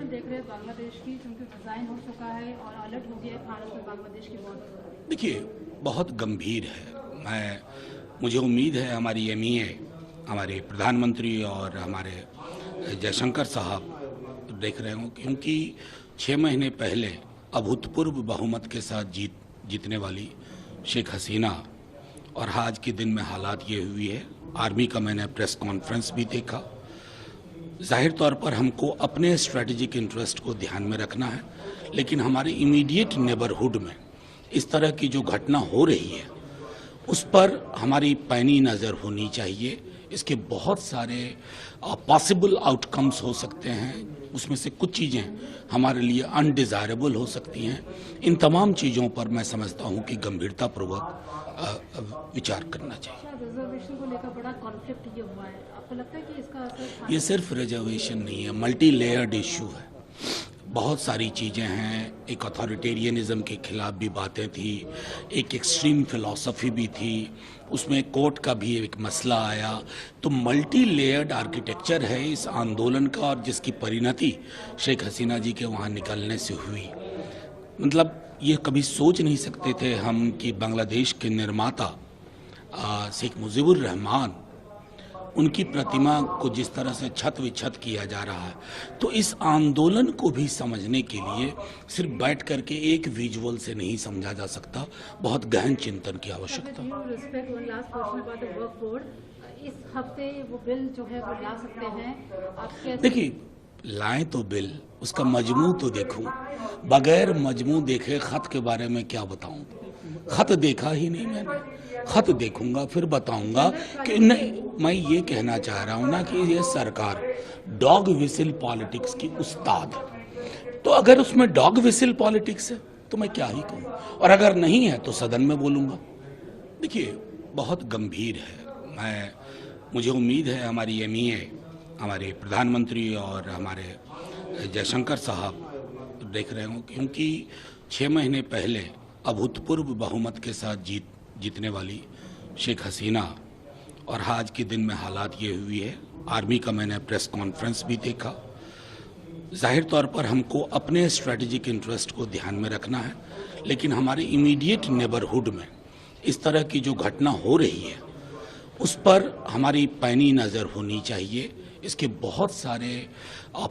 देख रहे हैं बांग्लादेश की, क्योंकि डिजाइन हो चुका है और अलर्ट हो गया है भारत और बांग्लादेश की बॉर्डर। देखिए, बहुत गंभीर है। मुझे उम्मीद है हमारी एमईए, हमारे प्रधानमंत्री और हमारे जयशंकर साहब देख रहे हों, क्योंकि 6 महीने पहले अभूतपूर्व बहुमत के साथ जीतने वाली शेख हसीना और आज के दिन में हालात ये हुई है। आर्मी का मैंने प्रेस कॉन्फ्रेंस भी देखा। जाहिर तौर पर हमको अपने स्ट्रेटेजिक इंटरेस्ट को ध्यान में रखना है, लेकिन हमारे इमीडिएट नेबरहुड में इस तरह की जो घटना हो रही है उस पर हमारी पैनी नज़र होनी चाहिए। इसके बहुत सारे पॉसिबल आउटकम्स हो सकते हैं, उसमें से कुछ चीज़ें हमारे लिए अनडिज़ायरेबल हो सकती हैं। इन तमाम चीज़ों पर मैं समझता हूं कि गंभीरतापूर्वक विचार करना चाहिए। रिजर्वेशन को लेकर बड़ा कॉन्फ्लिक्ट ये हुआ है, आपको लगता है कि इसका असर? ये सिर्फ रिजर्वेशन नहीं है, मल्टी लेयर्ड इशू है। बहुत सारी चीज़ें हैं। एक अथॉरिटेरियनिज्म के खिलाफ भी बातें थी, एक एक्सट्रीम फिलॉसफी भी थी, उसमें कोर्ट का भी एक मसला आया। तो मल्टी लेयर्ड आर्किटेक्चर है इस आंदोलन का, और जिसकी परिणति शेख हसीना जी के वहाँ निकलने से हुई। मतलब ये कभी सोच नहीं सकते थे हम कि बांग्लादेश के निर्माता शेख मुजीबुर रहमान, उनकी प्रतिमा को जिस तरह से छत विछत किया जा रहा है। तो इस आंदोलन को भी समझने के लिए सिर्फ बैठ करके एक विजुअल से नहीं समझा जा सकता, बहुत गहन चिंतन की आवश्यकता। इस हफ्ते वो बिल जो है वो ला सकते हैं। देखिए, लाएं तो बिल, उसका मजमू तो देखूं। बगैर मजमू देखे खत के बारे में क्या बताऊं? खत देखा ही नहीं मैंने। खत देखूंगा फिर बताऊंगा कि नहीं। मैं ये कहना चाह रहा हूं ना कि ये सरकार डॉग विसिल पॉलिटिक्स की उस्ताद है। तो अगर उसमें डॉग विसिल पॉलिटिक्स है तो मैं क्या ही कहूं, और अगर नहीं है तो सदन में बोलूंगा। देखिए, बहुत गंभीर है। मुझे उम्मीद है हमारी एमईए, हमारे प्रधानमंत्री और हमारे जयशंकर साहब देख रहे हों, क्योंकि 6 महीने पहले अभूतपूर्व बहुमत के साथ जीतने वाली शेख हसीना और आज के दिन में हालात ये हुई है। आर्मी का मैंने प्रेस कॉन्फ्रेंस भी देखा। जाहिर तौर पर हमको अपने स्ट्रेटेजिक इंटरेस्ट को ध्यान में रखना है, लेकिन हमारे इमीडिएट नेबरहुड में इस तरह की जो घटना हो रही है उस पर हमारी पैनी नज़र होनी चाहिए। इसके बहुत सारे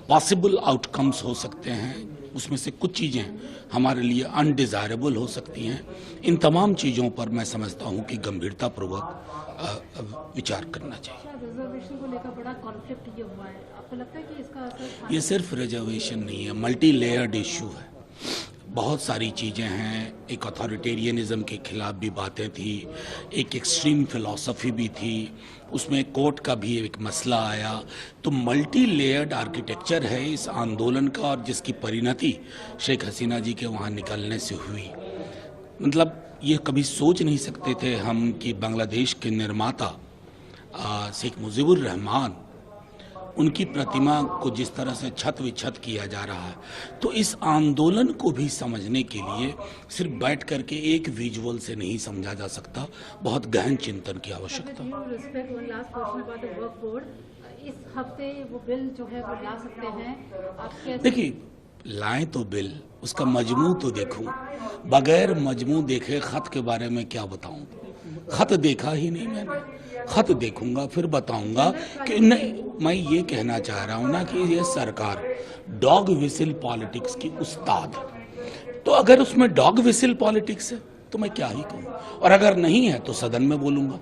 पॉसिबल आउटकम्स हो सकते हैं, उसमें से कुछ चीज़ें हमारे लिए अनडिज़ायरेबल हो सकती हैं। इन तमाम चीज़ों पर मैं समझता हूं कि गंभीरतापूर्वक विचार करना चाहिए। रिजर्वेशन को लेकर बड़ा कॉन्फ्लिक्ट ये हुआ है, आपको लगता है कि इसका असर? ये सिर्फ रिजर्वेशन नहीं है, मल्टी लेयर्ड इशू है। बहुत सारी चीज़ें हैं। एक अथॉरिटेरियनिज्म के खिलाफ भी बातें थी, एक एक्सट्रीम फिलॉसफी भी थी, उसमें कोर्ट का भी एक मसला आया। तो मल्टी लेयर्ड आर्किटेक्चर है इस आंदोलन का, और जिसकी परिणति शेख हसीना जी के वहाँ निकलने से हुई। मतलब ये कभी सोच नहीं सकते थे हम कि बांग्लादेश के निर्माता शेख मुजीबुर रहमान, उनकी प्रतिमा को जिस तरह से छत विछत किया जा रहा है। तो इस आंदोलन को भी समझने के लिए सिर्फ बैठ करके एक विजुअल से नहीं समझा जा सकता, बहुत गहन चिंतन की आवश्यकता। इस हफ्ते वो बिल जो है वो ला सकते हैं। देखिए, लाएं तो बिल, उसका मजमू तो देखूं। बगैर मजमू देखे खत के बारे में क्या बताऊं? खत देखा ही नहीं मैंने। खत देखूंगा फिर बताऊंगा कि नहीं। मैं ये कहना चाह रहा हूं ना कि ये सरकार डॉग विसिल पॉलिटिक्स की उस्ताद है। तो अगर उसमें डॉग विसिल पॉलिटिक्स है तो मैं क्या ही कहूं, और अगर नहीं है तो सदन में बोलूंगा।